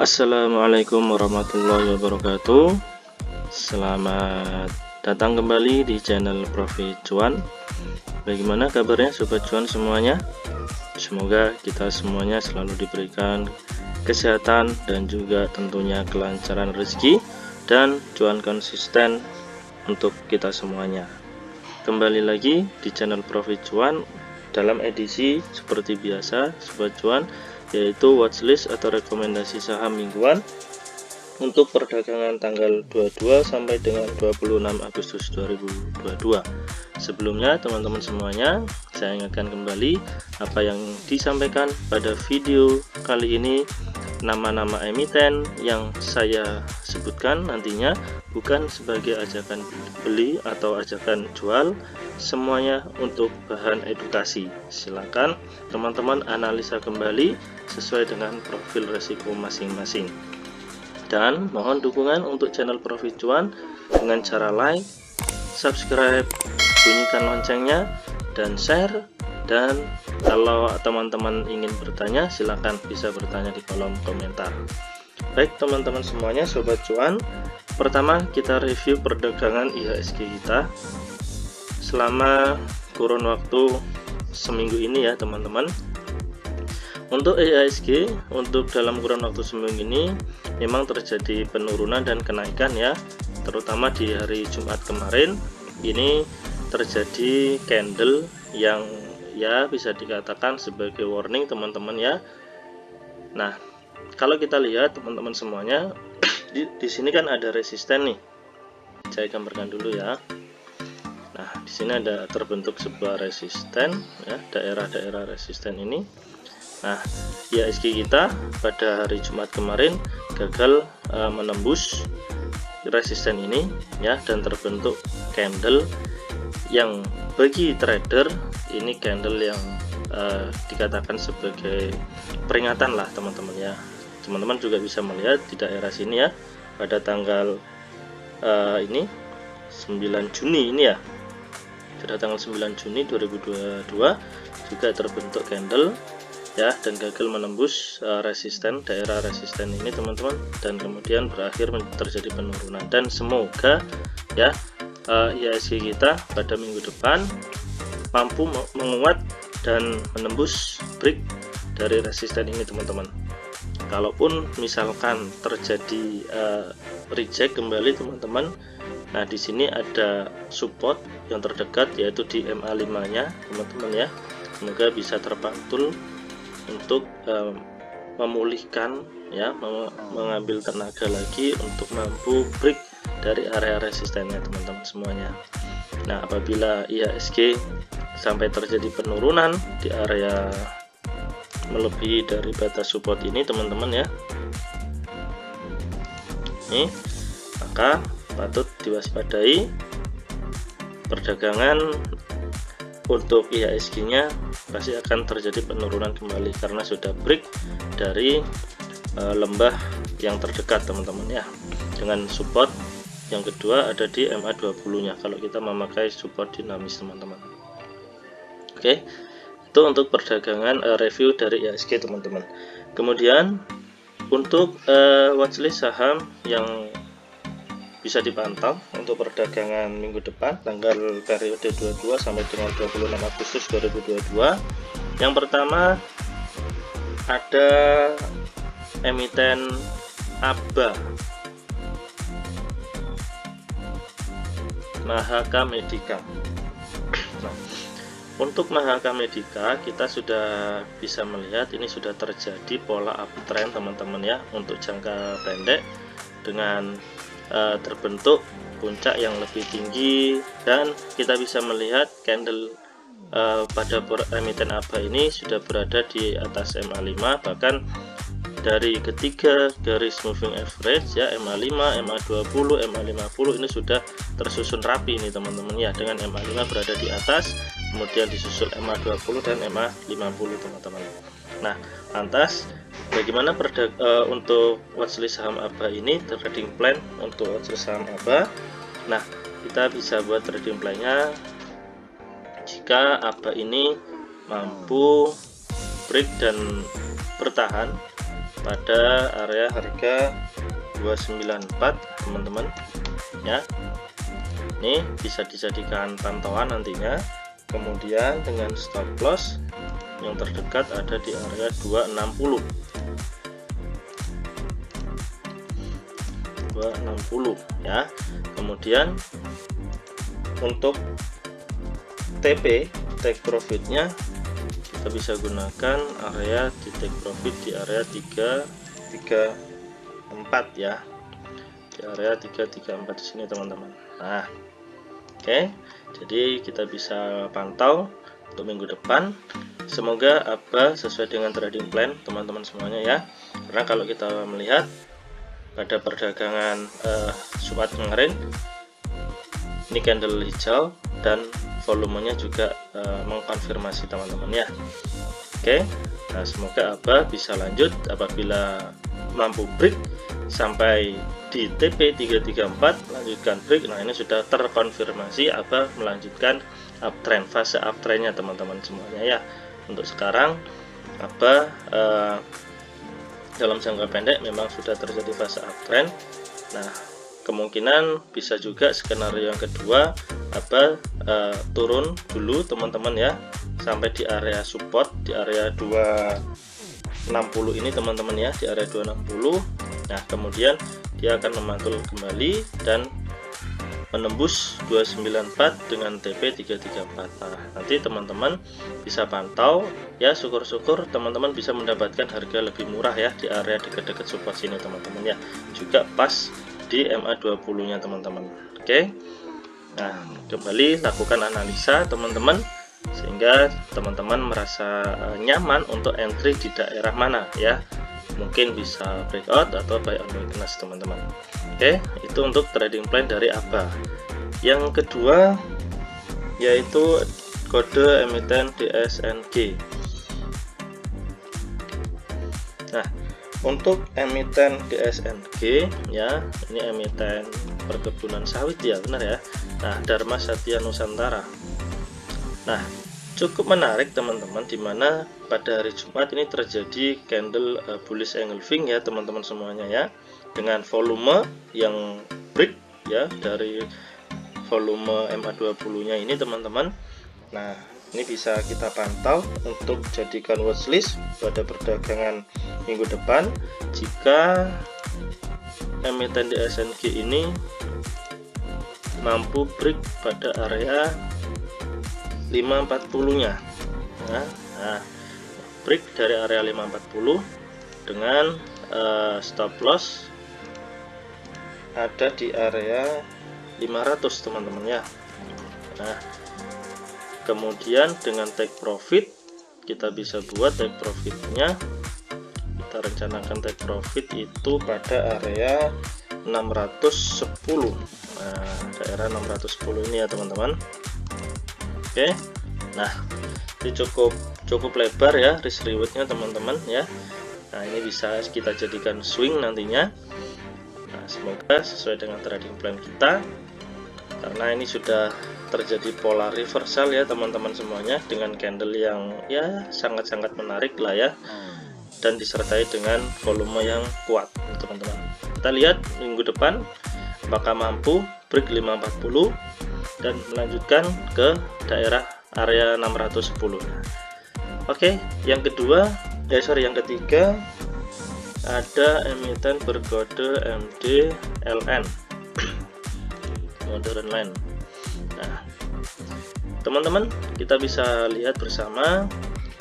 Assalamualaikum warahmatullahi wabarakatuh. Selamat datang kembali di channel Profit Cuan. Bagaimana kabarnya Sobat Cuan semuanya? Semoga kita semuanya selalu diberikan kesehatan dan juga tentunya kelancaran rezeki dan cuan konsisten untuk kita semuanya. Kembali lagi di channel Profit Cuan dalam edisi seperti biasa Sobat Cuan, yaitu watchlist atau rekomendasi saham mingguan untuk perdagangan tanggal 22 sampai dengan 26 Agustus 2022. Sebelumnya teman-teman semuanya, saya ingatkan kembali apa yang disampaikan pada video kali ini. Nama-nama emiten yang saya sebutkan nantinya bukan sebagai ajakan beli atau ajakan jual, semuanya untuk bahan edukasi. Silakan teman-teman analisa kembali sesuai dengan profil resiko masing-masing. Dan mohon dukungan untuk channel Profit Cuan dengan cara like, subscribe, bunyikan loncengnya, dan share. Dan kalau teman-teman ingin bertanya, silakan bisa bertanya di kolom komentar. Baik teman-teman semuanya, Sobat Cuan, pertama kita review perdagangan IHSG kita selama kurun waktu seminggu ini ya teman-teman. Untuk IHSG untuk dalam kurun waktu seminggu ini memang terjadi penurunan dan kenaikan ya, terutama di hari Jumat kemarin ini terjadi candle yang ya bisa dikatakan sebagai warning teman-teman ya. Nah, kalau kita lihat teman-teman semuanya di sini kan ada resisten nih. Saya gambarkan dulu ya. Nah, di sini ada terbentuk sebuah resisten ya, daerah-daerah resisten ini. Nah, IHSG kita pada hari Jumat kemarin gagal menembus resisten ini ya, dan terbentuk candle yang bagi trader ini candle yang dikatakan sebagai peringatan lah teman-teman ya. Teman-teman juga bisa melihat di daerah sini ya, pada tanggal ini 9 Juni ini ya, pada tanggal 9 Juni 2022 juga terbentuk candle ya, dan gagal menembus resisten, daerah resisten ini teman-teman, dan kemudian berakhir terjadi penurunan. Dan semoga ya IHSG kita pada minggu depan mampu menguat dan menembus break dari resisten ini teman-teman. Kalaupun misalkan terjadi reject kembali teman-teman, nah di sini ada support yang terdekat yaitu di MA5 nya teman-teman ya. Semoga bisa terpantul untuk memulihkan ya, mengambil tenaga lagi untuk mampu break dari area resistennya teman-teman semuanya. Nah, apabila IHSG sampai terjadi penurunan di area melebihi dari batas support ini teman-teman ya, ini maka patut diwaspadai perdagangan untuk IHSG nya pasti akan terjadi penurunan kembali karena sudah break dari lembah yang terdekat teman-teman ya, dengan support yang kedua ada di MA20 nya kalau kita memakai support dinamis teman-teman. Oke, itu untuk perdagangan review dari IHSG teman-teman. Kemudian untuk watchlist saham yang bisa dipantau untuk perdagangan minggu depan tanggal periode 22 sampai dengan 26 Agustus 2022. Yang pertama ada emiten ABA, Mahaka Medika. Nah, untuk Mahaka Medika kita sudah bisa melihat ini sudah terjadi pola uptrend teman-teman ya, untuk jangka pendek dengan terbentuk puncak yang lebih tinggi, dan kita bisa melihat candle pada emiten ABA ini sudah berada di atas MA5, bahkan dari ketiga garis moving average ya, MA5, MA20, MA50 ini sudah tersusun rapi ini teman-teman ya, dengan MA5 berada di atas, kemudian disusul MA20 dan MA50 teman-teman. Nah, lantas bagaimana untuk watchlist saham ABA ini, trading plan untuk watchlist saham ABA? Nah, kita bisa buat trading plan-nya jika ABA ini mampu break dan bertahan pada area harga 294 teman-teman ya. Ini bisa dijadikan pantauan nantinya. Kemudian dengan stop loss yang terdekat ada di area 260 ya. Kemudian untuk TP take profitnya kita bisa gunakan area di take profit di area 334 ya, di area 334 di sini teman-teman. Nah, oke, jadi kita bisa pantau untuk minggu depan. Semoga apa sesuai dengan trading plan teman-teman semuanya ya. Karena kalau kita melihat pada perdagangan Jumat kemarin ini candle hijau dan volumenya juga mengkonfirmasi teman-teman ya. Oke, nah semoga apa bisa lanjut apabila mampu break sampai di TP 334 lanjutkan break. Nah ini sudah terkonfirmasi apa melanjutkan uptrend, fase uptrendnya teman-teman semuanya ya. Untuk sekarang apa dalam jangka pendek memang sudah terjadi fase uptrend. Nah kemungkinan bisa juga skenario yang kedua apa turun dulu teman-teman ya sampai di area support di area 260 ini teman-teman ya, di area 260. Nah kemudian dia akan memantul kembali dan menembus 294 dengan TP 334. Nah nanti teman-teman bisa pantau ya, syukur-syukur teman-teman bisa mendapatkan harga lebih murah ya di area dekat-dekat support sini teman-teman ya, juga pas di MA20 nya teman-teman. Oke, nah kembali lakukan analisa teman-teman sehingga teman-teman merasa nyaman untuk entry di daerah mana ya, mungkin bisa breakout atau buy on weakness teman-teman. Oke, itu untuk trading plan dari ABA. Yang kedua yaitu kode emiten DSNG. Nah untuk emiten DSNG ya, ini emiten perkebunan sawit ya, benar ya. Nah Dharma Satya Nusantara. Nah cukup menarik teman-teman, dimana pada hari Jumat ini terjadi candle bullish engulfing ya teman-teman semuanya ya, dengan volume yang break ya dari volume MA20 nya ini teman-teman. Nah ini bisa kita pantau untuk jadikan watchlist pada perdagangan minggu depan jika emiten DSNG ini mampu break pada area 540 nya. Nah, break dari area 540 dengan stop loss ada di area 500 teman-teman ya. Nah kemudian dengan take profit kita bisa buat take profitnya, kita rencanakan take profit itu pada area 610. Nah daerah 610 ini ya teman-teman. Oke, nah ini cukup lebar ya risk rewardnya teman-teman ya. Nah ini bisa kita jadikan swing nantinya. Nah semoga sesuai dengan trading plan kita, karena ini sudah terjadi pola reversal ya teman-teman semuanya, dengan candle yang ya sangat-sangat menarik lah ya, dan disertai dengan volume yang kuat teman-teman. Kita lihat minggu depan apakah mampu break 540 dan melanjutkan ke daerah area 610. Oke, yang ketiga ada emiten berkode MDLN Modern Land. Nah teman-teman kita bisa lihat bersama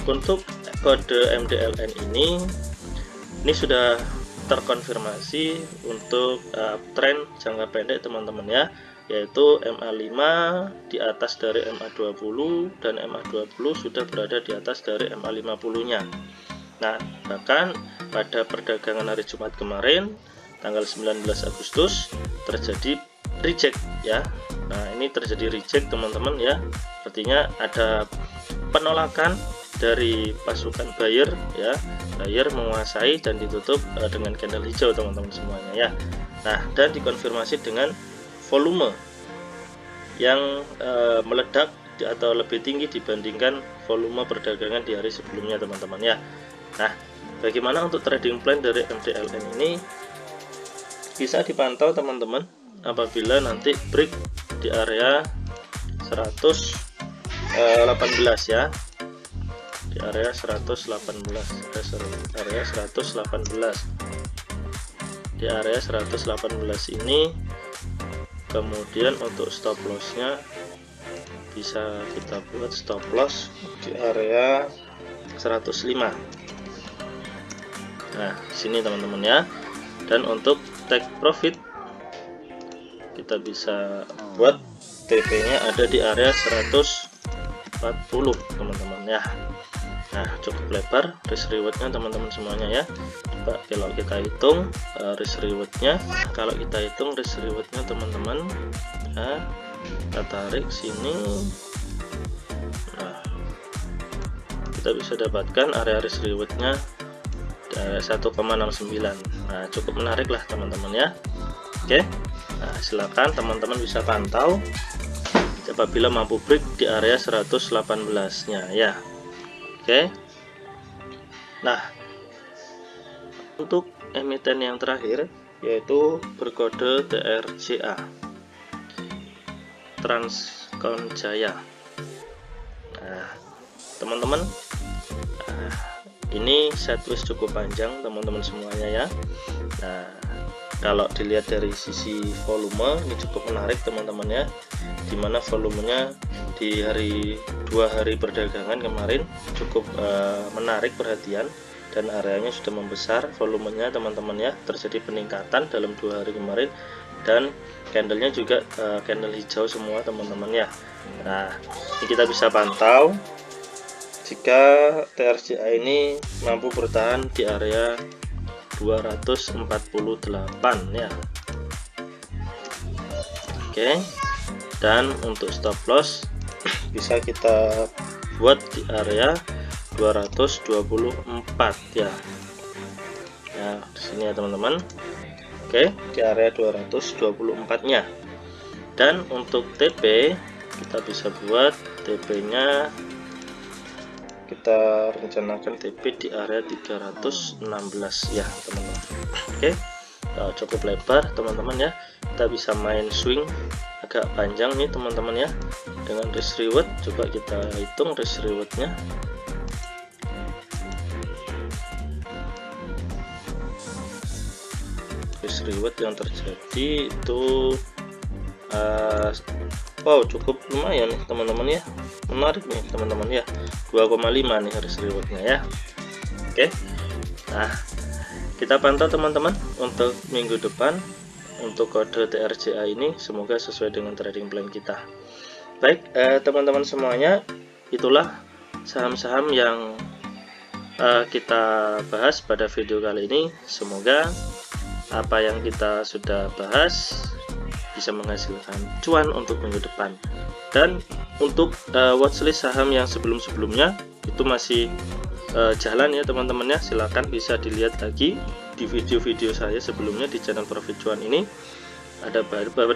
untuk kode MDLN ini sudah terkonfirmasi untuk tren jangka pendek teman-teman ya, yaitu MA5 di atas dari MA20 dan MA20 sudah berada di atas dari MA50 nya. Nah bahkan pada perdagangan hari Jumat kemarin tanggal 19 Agustus terjadi reject ya. Nah ini terjadi reject teman-teman ya, artinya ada penolakan dari pasukan buyer ya, buyer menguasai dan ditutup dengan candle hijau teman-teman semuanya ya. Nah dan dikonfirmasi dengan volume yang meledak atau lebih tinggi dibandingkan volume perdagangan di hari sebelumnya teman-teman ya. Nah Bagaimana untuk trading plan dari MDLN ini? Bisa dipantau teman-teman apabila nanti break di area 118 ya, di area 118, area 118. Di area 118 ini, kemudian untuk stop lossnya bisa kita buat stop loss di area 105. Nah, sini teman-teman ya. Dan untuk take profit kita bisa buat TP-nya ada di area 140 teman-teman ya. Nah, cukup lebar risk rewardnya teman-teman semuanya ya. Coba kalau kita hitung risk rewardnya, teman-teman ya, kita tarik sini. Nah, kita bisa dapatkan area risk rewardnya di area 1,69. Nah, cukup menarik lah teman-teman ya. Oke, nah silakan teman-teman bisa pantau apabila mampu break di area 118 nya ya. Oke, nah untuk emiten yang terakhir yaitu berkode TRJA, Transcon Jaya. Nah teman-teman, ini setlist cukup panjang teman-teman semuanya ya. Nah, kalau dilihat dari sisi volume ini cukup menarik teman-teman ya, dimana volumenya di dua hari perdagangan kemarin cukup menarik perhatian dan areanya sudah membesar volumenya teman-teman ya, terjadi peningkatan dalam 2 hari kemarin dan candlenya juga candle hijau semua teman-teman ya. Nah, ini kita bisa pantau jika TRJA ini mampu bertahan di area 248 ya. Oke, dan untuk stop loss bisa kita buat di area 224 ya. Nah, di sini ya teman-teman. Oke, di area 224 nya. Dan untuk TP kita bisa buat TP-nya, kita rencanakan TP di area 316 ya teman-teman. Oke, cukup lebar teman-teman ya, kita bisa main swing agak panjang nih teman-teman ya dengan risk reward. Coba kita hitung risk rewardnya. Risk reward yang terjadi itu wow, cukup lumayan nih teman-teman ya, menarik nih teman-teman ya, 2,5 nih risk rewardnya ya. Oke, nah kita pantau teman-teman untuk minggu depan untuk kode TRJA ini, semoga sesuai dengan trading plan kita. Baik teman-teman semuanya, itulah saham-saham yang kita bahas pada video kali ini. Semoga apa yang kita sudah bahas bisa menghasilkan cuan untuk minggu depan. Dan untuk watchlist saham yang sebelum-sebelumnya itu masih jalan ya teman-teman ya, silahkan bisa dilihat lagi di video-video saya sebelumnya di channel Profit Cuan ini. Ada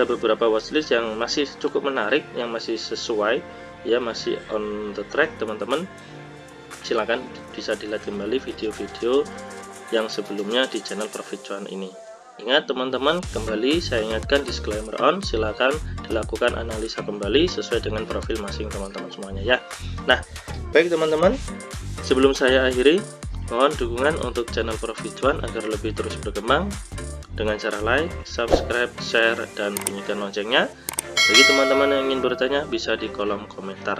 beberapa watchlist yang masih cukup menarik, yang masih sesuai ya, masih on the track teman-teman. Silahkan bisa dilihat kembali video-video yang sebelumnya di channel Profit Cuan ini. Ingat teman-teman, kembali saya ingatkan disclaimer on, silakan dilakukan analisa kembali sesuai dengan profil masing teman-teman semuanya ya. Nah, baik teman-teman, sebelum saya akhiri, mohon dukungan untuk channel Profit Cuan agar lebih terus berkembang dengan cara like, subscribe, share, dan bunyikan loncengnya. Bagi teman-teman yang ingin bertanya bisa di kolom komentar.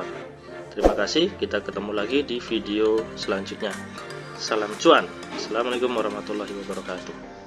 Terima kasih, kita ketemu lagi di video selanjutnya. Salam cuan. Assalamualaikum warahmatullahi wabarakatuh.